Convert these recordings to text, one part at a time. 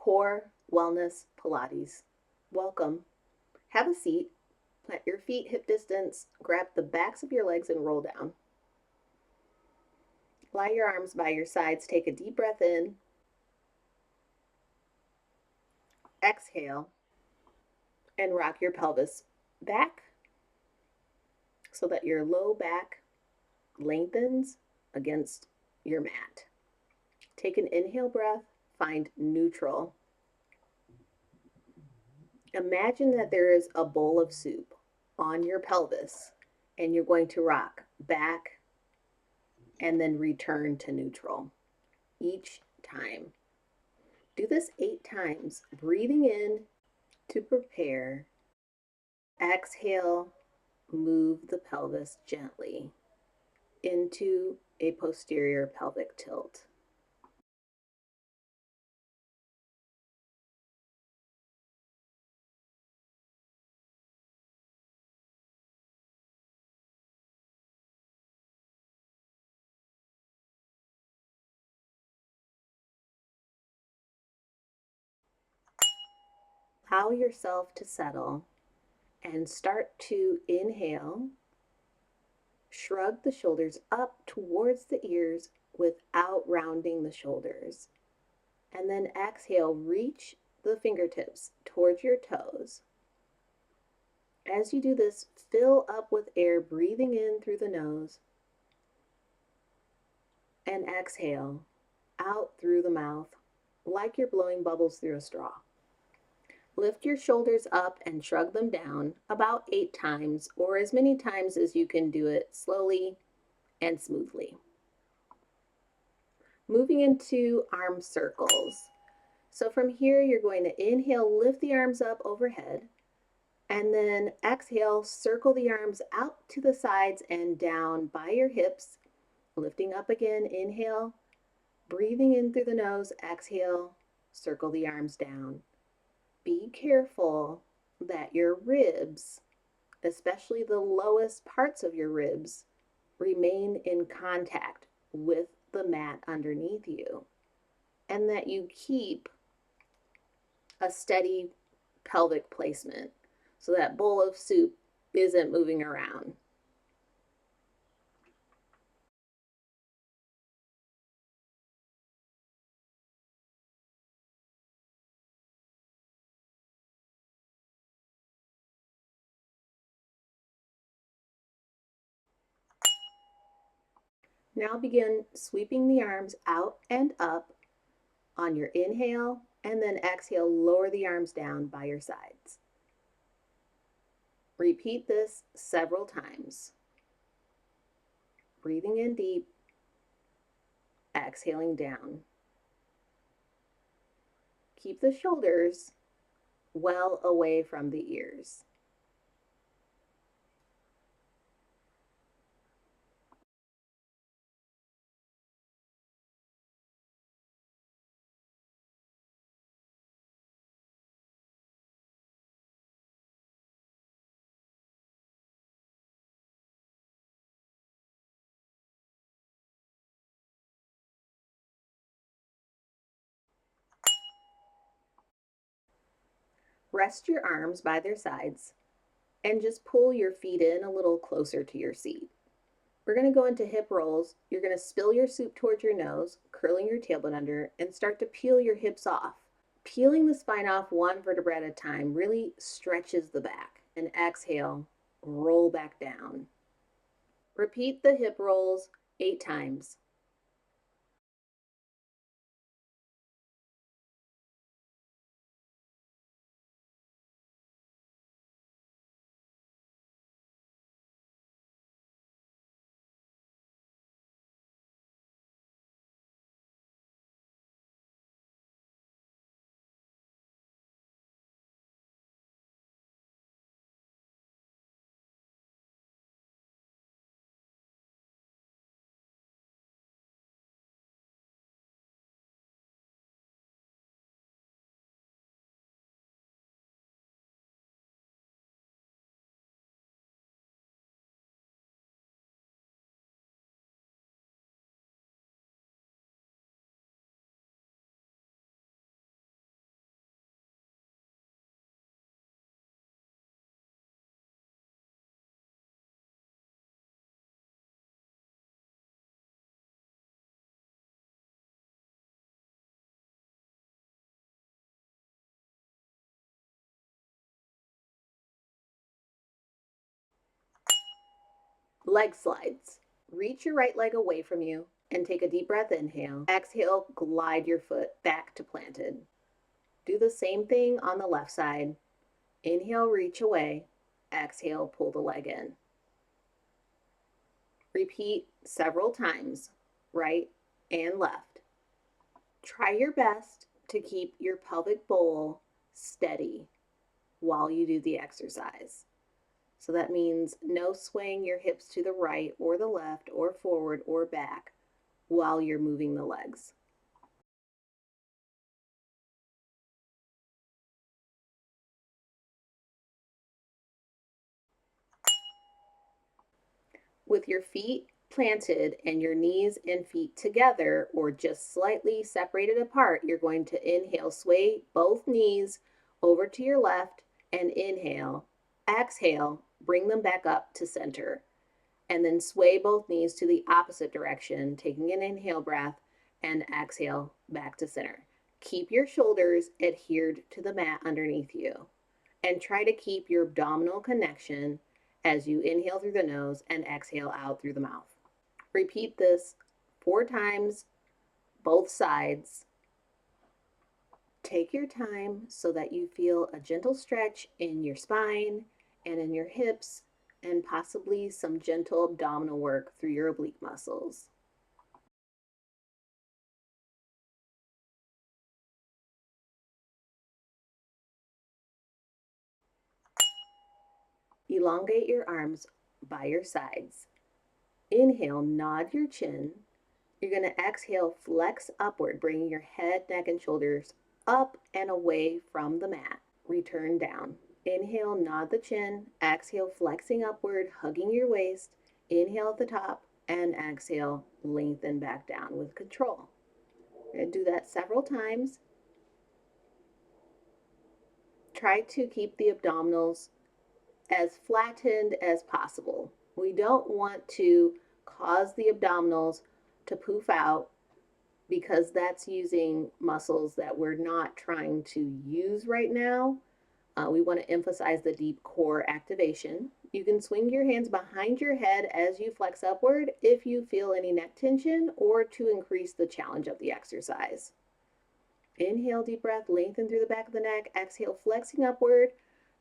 Core Wellness Pilates. Welcome. Have a seat, plant your feet hip distance, grab the backs of your legs and roll down. Lie your arms by your sides, take a deep breath in, exhale, and rock your pelvis back so that your low back lengthens against your mat. Take an inhale breath, find neutral. Imagine that there is a bowl of soup on your pelvis and you're going to rock back and then return to neutral each time. Do this 8 times, breathing in to prepare. Exhale, move the pelvis gently into a posterior pelvic tilt. Allow yourself to settle and start to inhale. Shrug the shoulders up towards the ears without rounding the shoulders. And then exhale, reach the fingertips towards your toes. As you do this, fill up with air, breathing in through the nose. And exhale out through the mouth, like you're blowing bubbles through a straw. Lift your shoulders up and shrug them down about 8 times, or as many times as you can do it slowly and smoothly. Moving into arm circles. So from here, you're going to inhale, lift the arms up overhead, and then exhale, circle the arms out to the sides and down by your hips, lifting up again, inhale, breathing in through the nose, exhale, circle the arms down. Be careful that your ribs, especially the lowest parts of your ribs, remain in contact with the mat underneath you, and that you keep a steady pelvic placement so that bowl of soup isn't moving around. Now begin sweeping the arms out and up on your inhale, and then exhale, lower the arms down by your sides. Repeat this several times. Breathing in deep, exhaling down. Keep the shoulders well away from the ears. Rest your arms by their sides and just pull your feet in a little closer to your seat. We're going to go into hip rolls. You're going to spill your soup towards your nose, curling your tailbone under, and start to peel your hips off. Peeling the spine off one vertebra at a time really stretches the back. And exhale, roll back down. Repeat the hip rolls 8 times. Leg slides. Reach your right leg away from you and take a deep breath. Inhale. Exhale, glide your foot back to planted. Do the same thing on the left side. Inhale, reach away. Exhale, pull the leg in. Repeat several times, right and left. Try your best to keep your pelvic bowl steady while you do the exercise. So that means no swaying your hips to the right or the left or forward or back while you're moving the legs. With your feet planted and your knees and feet together or just slightly separated apart, you're going to inhale, sway both knees over to your left and inhale. Exhale, bring them back up to center. And then sway both knees to the opposite direction, taking an inhale breath and exhale back to center. Keep your shoulders adhered to the mat underneath you and try to keep your abdominal connection as you inhale through the nose and exhale out through the mouth. Repeat this 4 times, both sides. Take your time so that you feel a gentle stretch in your spine and in your hips, and possibly some gentle abdominal work through your oblique muscles. Elongate your arms by your sides. Inhale, nod your chin. You're going to exhale, flex upward, bringing your head, neck, and shoulders up and away from the mat. Return down. Inhale, nod the chin. Exhale, flexing upward, hugging your waist. Inhale at the top and exhale, lengthen back down with control. We're going to do that several times. Try to keep the abdominals as flattened as possible. We don't want to cause the abdominals to poof out because that's using muscles that we're not trying to use right now. We want to emphasize the deep core activation. You can swing your hands behind your head as you flex upward if you feel any neck tension or to increase the challenge of the exercise. Inhale, deep breath, lengthen through the back of the neck. Exhale, flexing upward.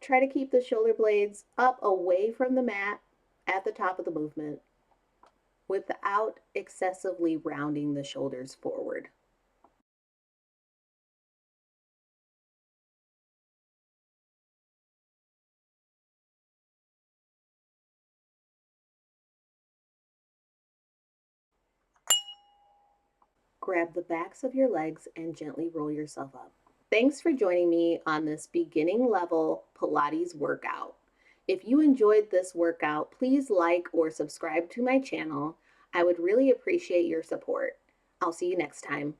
Try to keep the shoulder blades up away from the mat at the top of the movement without excessively rounding the shoulders forward. Grab the backs of your legs and gently roll yourself up. Thanks for joining me on this beginning level Pilates workout. If you enjoyed this workout, please like or subscribe to my channel. I would really appreciate your support. I'll see you next time.